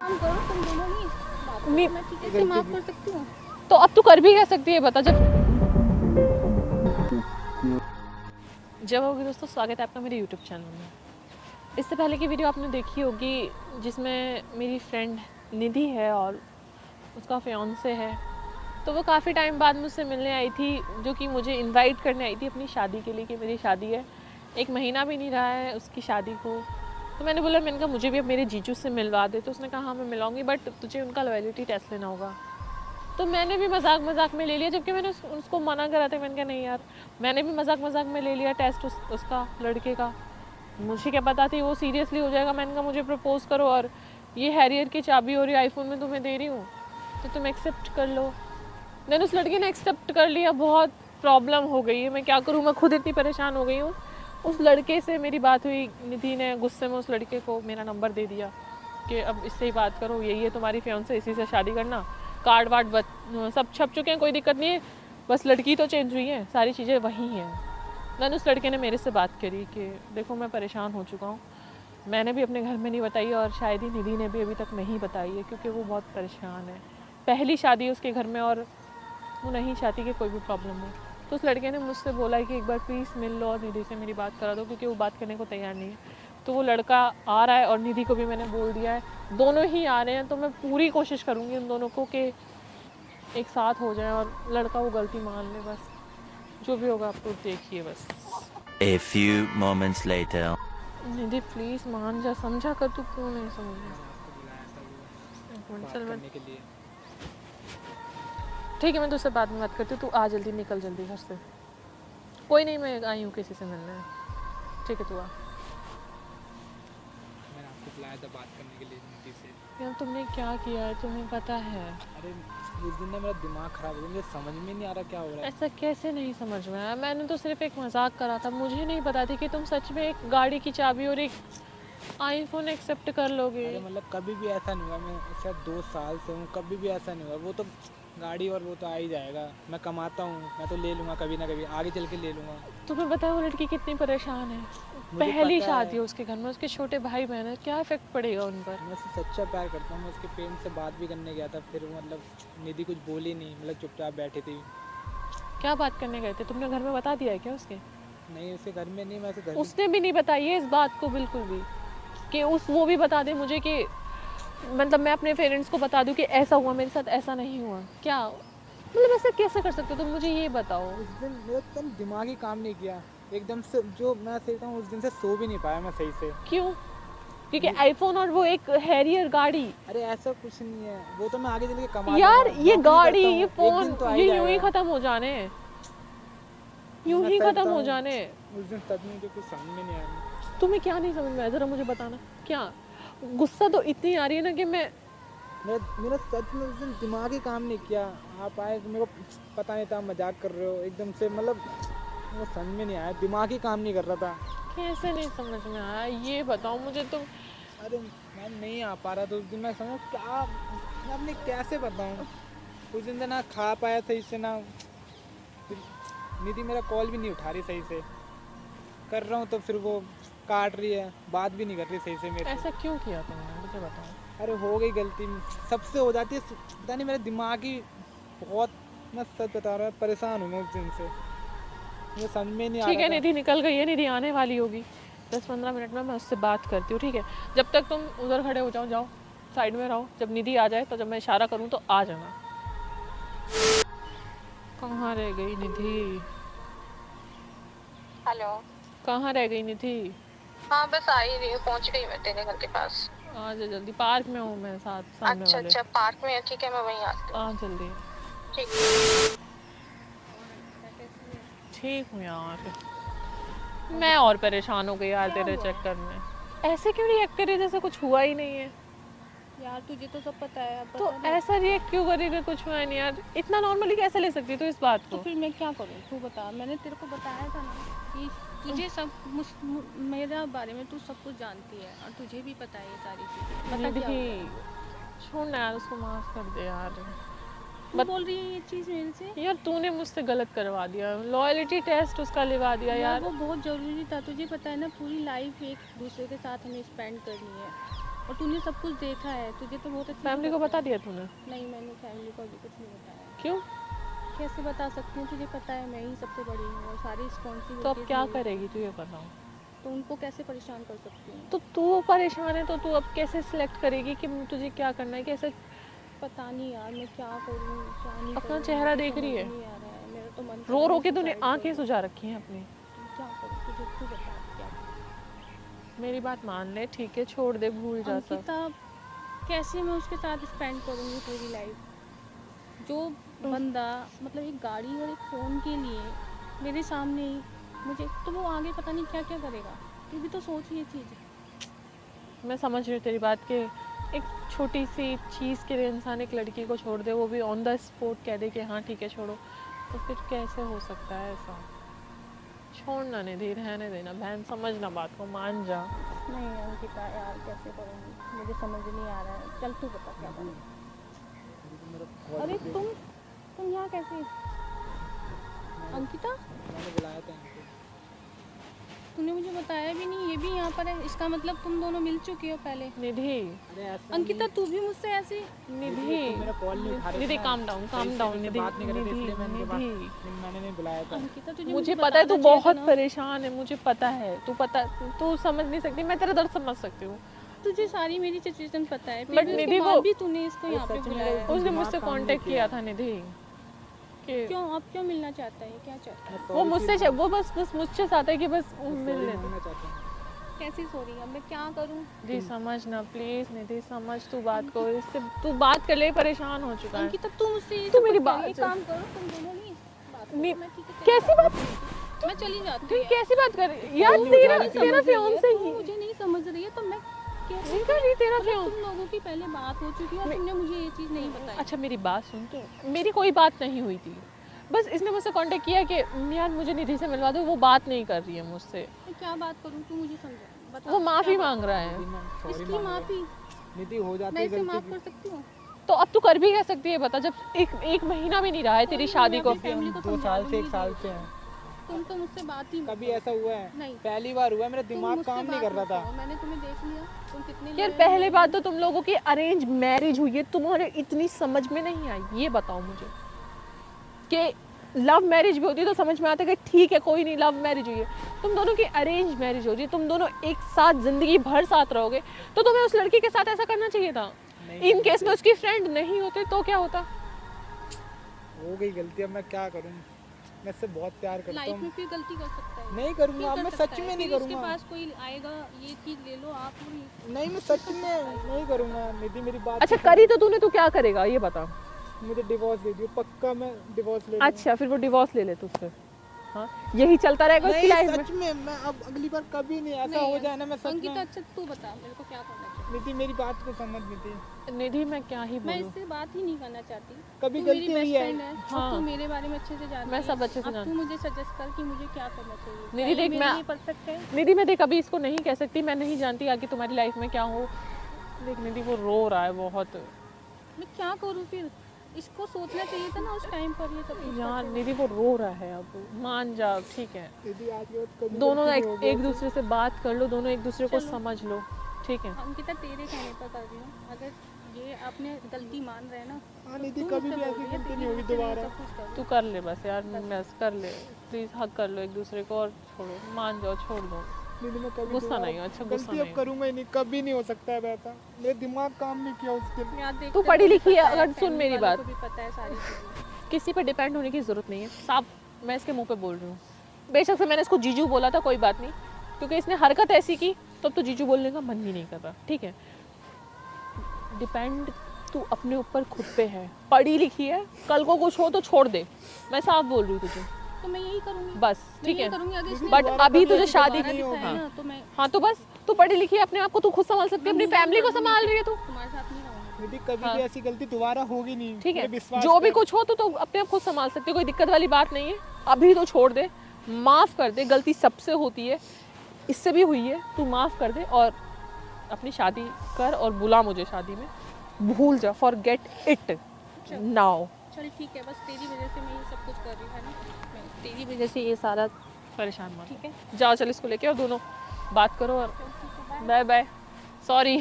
काम करो तुम दोनों ही बात नहीं, मैं कैसे माफ कर सकती हूँ। तो अब तू कर भी कह सकती है, बता। जब होगी दोस्तों, स्वागत है आपका मेरे यूट्यूब चैनल में। इससे पहले की वीडियो आपने देखी होगी जिसमें मेरी फ्रेंड निधि है और उसका फियांसे है। तो वो काफ़ी टाइम बाद मुझसे मिलने आई थी, जो कि मुझे इनवाइट करने आई थी अपनी शादी के लिए, कि मेरी शादी है, 1 महीना भी नहीं रहा है उसकी शादी को। तो मैंने बोला, मैंने कहा मुझे भी अब मेरे जीजू से मिलवा दे। तो उसने कहा हाँ मैं मिलाऊंगी, बट तुझे उनका लॉयल्टी टेस्ट लेना होगा। तो मैंने भी मजाक मजाक में ले लिया, जबकि मैंने उसको मना करा था। मैंने कहा नहीं यार, मैंने भी मजाक मजाक में ले लिया टेस्ट उसका लड़के का। मुझे क्या पता थी वो सीरियसली हो जाएगा। मैंने कहा मुझे प्रपोज करो और ये हैरियर की चाबी और ये आईफोन में तुम्हें दे रही हूँ, तो तुम एक्सेप्ट कर लो। मैंने उस लड़के ने एक्सेप्ट कर लिया। बहुत प्रॉब्लम हो गई है, मैं क्या करूँ, मैं खुद इतनी परेशान हो गई हूँ। उस लड़के से मेरी बात हुई, निधि ने गुस्से में उस लड़के को मेरा नंबर दे दिया कि अब इससे ही बात करो, यही है तुम्हारी फियांसे, इसी से शादी करना। कार्ड वार्ड सब छप चुके हैं, कोई दिक्कत नहीं है, बस लड़की तो चेंज हुई है, सारी चीज़ें वही हैं। मैंने उस लड़के ने मेरे से बात करी कि देखो मैं परेशान हो चुका हूँ, मैंने भी अपने घर में नहीं बताई और शायद ही निधि ने भी अभी तक नहीं बताई है, क्योंकि वो बहुत परेशान है। पहली शादी है उसके घर में और वो नहीं चाहती कि कोई भी प्रॉब्लम हो। तो उस लड़के ने मुझसे बोला कि एक बार प्लीज़ मिल लो और निधि से मेरी बात करा दो, क्योंकि वो बात करने को तैयार नहीं है। तो वो लड़का आ रहा है और निधि को भी मैंने बोल दिया है, दोनों ही आ रहे हैं। तो मैं पूरी कोशिश करूँगी उन दोनों को कि एक साथ हो जाए और लड़का वो गलती मान ले। बस जो भी होगा आप लोग देखिए बस। A few moments later. Nidhi please मान जा, समझा कर, तू क्यों नहीं समझ बात चल मैं करने के लिए। ठीक है, मैं तुझसे बाद में बात करती हूँ, तू आ जल्दी, निकल जल्दी घर से। कोई नहीं, मैं आई हूँ किसी से मिलने। ठीक है तू आ। मैंने आपको बुलाया था बात करने के लिए निधि से। यार तुमने क्या किया है, तुम्हें पता है? अरे उस दिन ना मेरा दिमाग ख़राब हो गया, मुझे समझ में नहीं आ रहा क्या हो रहा है। ऐसा कैसे नहीं समझ में आया? मैंने तो सिर्फ एक मजाक करा था, मुझे नहीं पता थी कि तुम सच में एक गाड़ी की चाबी और एक आईफोन एक्सेप्ट कर लोगे। अरे मतलब कभी भी ऐसा नहीं हुआ, मैं शायद 2 साल से हूँ, कभी भी ऐसा नहीं हुआ। वो तो गाड़ी और वो तो आ ही जाएगा, मैं कमाता हूँ, मैं तो ले लूँगा कभी ना कभी, आगे चल के ले लूँगा। तुम्हें पता है वो लड़की कितनी परेशान है? मुझे पहली पता शादी है है, उसके घर में, उसके छोटे भाई बहन है, क्या इफेक्ट पड़ेगा उन पर? मैं उससे सच्चा प्यार करता हूँ। मैं उसके पेरेंट्स से बात भी करने गया था, फिर वो मतलब निधि कुछ बोली नहीं, मतलब चुपचाप बैठी थी। क्या बात करने गए थे? तुमने घर में बता दिया है क्या उसके? नहीं उसके घर में नहीं, मैं उसके घर उसने भी नहीं बताई है इस बात को बिल्कुल भी, कि वो भी बता दे मुझे कि मतलब मैं अपने पेरेंट्स को बता दूं कि ऐसा हुआ मेरे साथ, ऐसा नहीं हुआ। क्या मतलब ऐसा कैसे कर सकते हो तुम, मुझे ये बताओ। उस दिन मेरा एकदम दिमाग ही काम नहीं किया, एकदम से जो मैं सोचता हूँ, उस दिन से सो भी नहीं पाया मैं सही से। क्यों? क्योंकि मुझे- आईफोन और वो एक हैरियर गाड़ी। अरे ऐसा कुछ नहीं है, वो तो मैं आगे चल के कमा यार लूंगा, ये नौकरी गाड़ी, करता हूँ, ये एक दिन फोन, तो आ ये ही यूं ही जाएगा। खत्म हो जाने, यूं मैं ही सच खत्म हो बताऊँ, जाने। उस दिन सच में मुझे कुछ समझ में नहीं आया। तुम्हें क्या नहीं समझ में आया, जरा मुझे बताना। क्या गुस्सा तो इतनी आ रही है ना कि मैं मेरा मेरा सच में उस दिन दिमाग ही काम नहीं किया। आप आए तो मेरे को पता नहीं था मजाक कर रहे हो, एकदम से मतलब मेरे को समझ में नहीं आया, दिमाग ही काम नहीं कर रहा था। कैसे नहीं समझ में आया, ये बताओ मुझे तुम। अरे मैं नहीं आ पा रहा था उस दिन, मैं समझ क्या, मैं अपने कैसे बताऊँ। उस दिन तो ना खा पाया सही से, ना फिर निधि मेरा कॉल भी नहीं उठा रही सही से, कर रहा हूँ तो फिर वो काट रही है, बात भी नहीं कर रही सही से मेरे से। ऐसा क्यों किया तुमने, मुझे बताओ। अरे हो गई गलती, सबसे हो जाती है, पता नहीं मेरा दिमाग ही बहुत, मैं सच बता रहा हूँ परेशान हूँ मैं उस दिन से, मुझे समझ में नहीं आ ठीक रहा है, था। निधि निकल गई है, निधि आने वाली होगी 10-15 मिनट में, मैं उससे बात करती हूँ, ठीक है? जब तक तुम उधर खड़े हो जाओ, जाओ साइड में रहो। जब निधि आ जाए तो जब मैं इशारा करूँ तो आ जाना। कहाँ रह गई निधि? हेलो। कहाँ रह गई निधि? हाँ बस आ ही रही हूँ, पहुँच गई मैं तेरे घर के पास। आ जा जल्दी, पार्क में हूँ मैं, साथ सामने अच्छा वाले। अच्छा, पार्क में है, ठीक है मैं वहीं आती हूँ। आ जल्दी। ठीक। ठीक हूँ यार, मैं और परेशान हो गई यार क्या तेरे हुआ? चक्कर में। ऐसे क्यों रिएक्ट करे जैसे कुछ हुआ ही नहीं है? यार तुझे तो सब पता है, अब तो बता दे। ऐसा रिएक्ट क्यों करेगा, कुछ हुआ नहीं यार? इतना नॉर्मली कैसे ले सकती तू इस बात तो को? फिर मैं क्या करूँ, तू बता। मैंने तेरे को बताया था ना कि तुझे सब मेरा बारे में तू सब कुछ जानती है और तुझे भी पता है ये सारी चीज़ें। बता क्या हुआ? निधि छोड़ ना यार, उसको माफ कर दे यार। तू बोल रही है ये चीज़ मेरे से? यार तूने मुझसे गलत करवा दिया, लॉयल्टी टेस्ट उसका लिवा दिया यार यार। वो बहुत ज़रूरी था, तुझे पता है ना, पूरी लाइफ एक दूसरे के साथ हमें स्पेंड करनी है। और तूने सब कुछ देखा है, तुझे तो बहुत अच्छी फैमिली को बता दिया तूने? नहीं, मैंने फैमिली को अभी कुछ नहीं बताया। क्यों? कैसे बता सकती हूँ, तुझे पता है मैं ही सबसे बड़ी हूँ और सारी रिस्पॉन्सिबिलिटी। तो अब क्या करेगी तू, ये बताओ। तो उनको कैसे परेशान कर सकती हूँ? तो तू परेशान है तो तू अब कैसे सिलेक्ट करेगी कि तुझे क्या करना है, कैसे? पता नहीं यार मैं क्या करूँ क्या नहीं अपना करूँ, चेहरा मुझे देख समझ रही है? नहीं आ रहा है, मेरा तो मन रो रो के तूने तूने आंखें सुझा रखी हैं अपनी। क्या करूँ, तुझे तू बता क्या करूँ? मेरी बात मान ले, ठीक है, छोड़ दे, भूल जा सब। अंकिता, कैसे मैं उसके साथ स्पेंड करूँगी पूरी लाइफ? जो बंदा मतलब एक गाड़ी और एक फ़ोन के लिए मेरे सामने ही मुझे, तो वो आगे पता नहीं क्या क्या करेगा। तू भी तो सोच ये चीज़। मैं समझ रही हूँ तेरी बात कि एक छोटी सी चीज़ के लिए इंसान एक लड़की को छोड़ दे, वो भी ऑन द स्पॉट कह दे कि हाँ ठीक है छोड़ो, तो फिर कैसे हो सकता है ऐसा? छोड़ना निधि, रहने देना बहन, समझना बात को, मान जा। नहीं अंकिता यार कैसे करूँगी, मुझे समझ नहीं आ रहा है। चल तू बता क्या करूँ। अरे तुम यहाँ कैसे? अंकिता, मैंने बुलाया था इनको। तूने मुझे बताया भी नहीं, ये भी यहाँ पर है, इसका मतलब तुम दोनों मिल चुके हो पहले। निधि, अरे ऐसा अंकिता तू भी मुझसे ऐसे? निधि, मेरा कॉल नहीं उठा रही निधि थी काम ना। डाउन, सही काम से डाउन मुझसे निधि, बात नहीं कर रहे थे, इसलिए मैंने इनके निधि। मैंने नहीं बुलाया था। अंकिता तुझे मुझे बताना पता है तू चाहिए था बहुत ना। परेशान है, मुझे पता है, तू समझ नहीं सकती, मैं तेरा दर्द समझ सकती हूँ। तुझे सारी मेरी सिचुएशन पता है, But फिर निधि उसके वो- बाद भी तूने इसको यहाँ पे सच में बुलाया है। वो- उसने दिमाग मुझसे काम नहीं कांटेक्ट किया किया। था निधि कि क्यों अब क्यों मिलना चाहता है, क्या चाहता है? वो मुझसे वो बस मुझसे चाहता है कि बस मिल ले। मांगना चाहता हूँ। कैसी सॉरी, अब मैं क्या करूँ? जी समझ ना प्लीज निधि, समझ तू बात को, इससे तू बात कर ले, परेशान हो चुका है। अंकिता तू मुझसे ये तू सब मेरी मत कर, बात एक सुन। काम करो तुम दोनों नहीं बात करो, नहीं, मैं ठीक है कैसी बात? मैं चली जाती तू हूँ। कैसी बात कर रही यार? तेरा फियांसे तू मुझे नहीं समझ रही है तो मैं कैसे? नहीं कर रही तेरा मतलब फियांसे। तुम लोगों की पहले बात हो चुकी है और तुमने मुझे ये चीज़ नहीं बताई। अच्छा मेरी बात सुन, तो मेरी कोई बात नहीं हुई थी, बस इसने मुझसे कांटेक्ट किया कि यार मुझे निधि से मिलवा दो, वो बात नहीं कर रही है मुझसे, मैं क्या बात करूँ तू मुझे समझा, बता। वो माफ़ी क्या मांग रहा है। निधि, मैं sorry इसकी मांग रहा हूँ। माफ़ी निधि हो जाती मैं है इसे माफ़ गलती कर सकती हूँ? तो अब तू कर भी कह सकती है, बता, जब एक महीना भी नहीं रहा है तेरी कोई शादी नहीं, को। मैं अपनी फैमिली को 2 समझा साल से 1 लूंगी। साल से हैं। तुम तो मुझसे बात ही मत कभी करो। ऐसा हुआ है? नहीं। पहली बार हुआ है, मेरा तुम दिमाग मुझसे काम नहीं बात कर रहा मत था। करो, मैंने तुम्हें देख लिया, तुम कितने यार loyal पहले हो। बात तो तुम लोगों की अरेंज मैरिज हुई है, तुम्हारे इतनी समझ में नहीं आई, ये बताओ मुझे कि लव मैरिज भी होती है तो समझ में आता है कि ठीक है कोई नहीं, लव मैरिज हुई है। तुम दोनों की अरेंज मैरिज हो रही है, तुम दोनों एक साथ जिंदगी भर साथ रहोगे, तो तुम्हें उस लड़की के साथ ऐसा करना चाहिए था। इन केस में उसकी फ्रेंड नहीं होते तो क्या होता? हो गई गलती, अब मैं क्या करूँ? मैं इससे बहुत प्यार करता लाइफ में हूँ। फिर गलती कर सकता है। नहीं फिर करूँगा, अब कर मैं सकता सच है, में नहीं फिर उसके करूँगा। पास कोई आएगा ये चीज़ ले लो आप और नहीं, मैं सच में नहीं करूँगा। निधि मेरी बात अच्छा सुनो। करी तो तूने, तू क्या करेगा ये बता? मुझे डिवोर्स दे दियो, पक्का मैं डिवोर्स ले लूँगा। अच्छा फिर वो डिवोर्स ले ले तुझसे, हाँ यही चलता रहेगा उसकी नहीं, लाइफ में? सच में मैं अब अगली बार कभी नहीं ऐसा हो जाए ना, मैं सच अंकिता में। अच्छा तू बता मेरे को क्या करना चाहिए? निधि मेरी बात को समझ निधि, निधि मैं क्या ही मैं बोलूं, इससे बात ही नहीं करना चाहती। कभी तू गलती मेरी हुई बेस्ट है। फ्रेंड है हाँ। और तू मेरे बारे में अच्छे से जानती मैं है। सब अच्छे से अब जानती तू मुझे सजेस्ट कर कि मुझे क्या करना चाहिए। निधि क्या ये देख, मेरे मैं- लिए परफेक्ट है? निधि मैं देख अभी इसको नहीं कह सकती, मैं नहीं जानती आगे तुम्हारी लाइफ में क्या हो। देख निधि वो रो रहा है बहुत मैं क्या करूँ फिर? इसको सोचना चाहिए था ना उस टाइम पर ये सब कुछ यार, करते निधि वो रो रहा है, अब मान जा ठीक है, निधि आज के बाद कभी दोनों गलती एक, नहीं होगी। एक दूसरे से बात कर लो, दोनों एक दूसरे को चलो। समझ लो, ठीक है? वक्त। अंकिता तेरे कहने पर कर रही हूँ, अगर ये आपने गलती मान रहे हैं ना हाँ निधि, तू कभी मुझसे भी बोल ऐसी रही है, गलती तेरी नहीं होगी वजह से मैं दोबारा। सब कुछ कर रही तू हूँ। कर ले बस यार, बस कर ले प्लीज, हक कर लो एक दूसरे को और छोड़ो, मान जाओ, छोड़ दो। निधि मैं कभी गुस्सा दोबारा नहीं हो, अच्छा गुस्सा गलती अब नहीं हो। करूँगा ही नहीं, कभी नहीं हो सकता है वैसा। मेरे दिमाग काम नहीं किया उस दिन। यार देख, तू तेरे पढ़ी को भी लिखी है, पता अगर सुन family मेरी वालों बात। को भी पता है सारी चीज़ें। किसी पे डिपेंड होने की ज़रूरत नहीं है, साफ मैं इसके मुंह पे बोल रही हूँ। बेशक से मैंने इसको जीजू बोला था, कोई बात नहीं, क्योंकि इसने हरकत ऐसी की तो अब तो जीजू बोलने का मन ही नहीं कर रहा, ठीक है? डिपेंड तू अपने ऊपर खुद पे है, पढ़ी लिखी है, कल को कुछ हो तो छोड़ दे, मैं साफ बोल रही हूँ तुझे, तो मैं यही करूँगी, बस मैं ठीक यही है? करूँगी। अगर इसने बट दोबारा अभी कभी तुझे ऐसी शादी दोबारा की दिखाया हाँ ना, तो मैं हाँ, तो बस तू पढ़ी लिखी है, अपने आप को तू खुद संभाल सकती है, अपनी मैं फैमिली को करूँगी, संभाल रही है तू, तुम्हारे साथ नहीं रहूँगी। निधि कभी हाँ। भी ऐसी गलती दोबारा होगी नहीं, ठीक है? मेरे विश्वास जो भी कर। कुछ हो तो अपने आप खुद संभाल सकती है, कोई दिक्कत वाली बात नहीं है। अभी तो छोड़ दे, माफ़ कर दे, गलती सबसे होती है, इससे भी हुई है, तू माफ़ कर दे और अपनी शादी कर और बुला मुझे शादी में, भूल जा, फॉरगेट इट नाउ। चल ठीक है, बस तेरी वजह से मैं ये सब कुछ कर रही हूँ, है ना? मैं तेरी वजह से ये सारा परेशान मत ठीक है। जाओ, चल इसको लेके और दोनों बात करो और चल ठीक है, बाय। Bye bye, sorry.